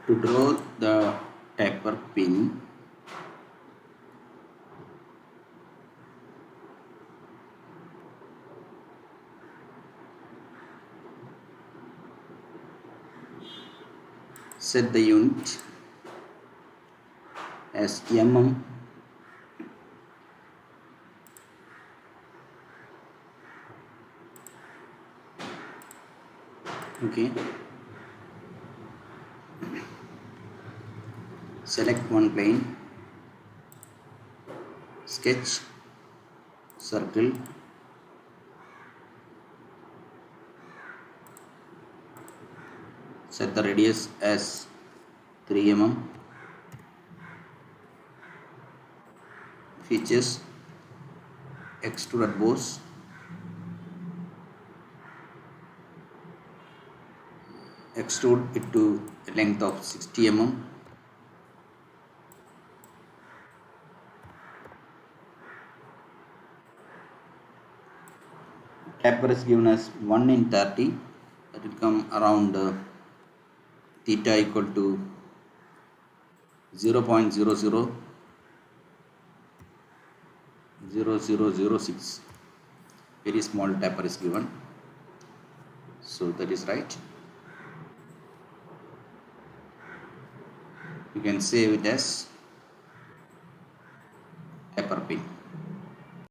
To draw the taper pin, set the unit as mm. Okay, select one plane, sketch circle, set the radius as 3 mm, features extruded boss, extrude it to a length of 60 mm, taper is given as 1 in 30, that will come around theta equal to 0.000006. Very small taper is given, so that is right. You can save it as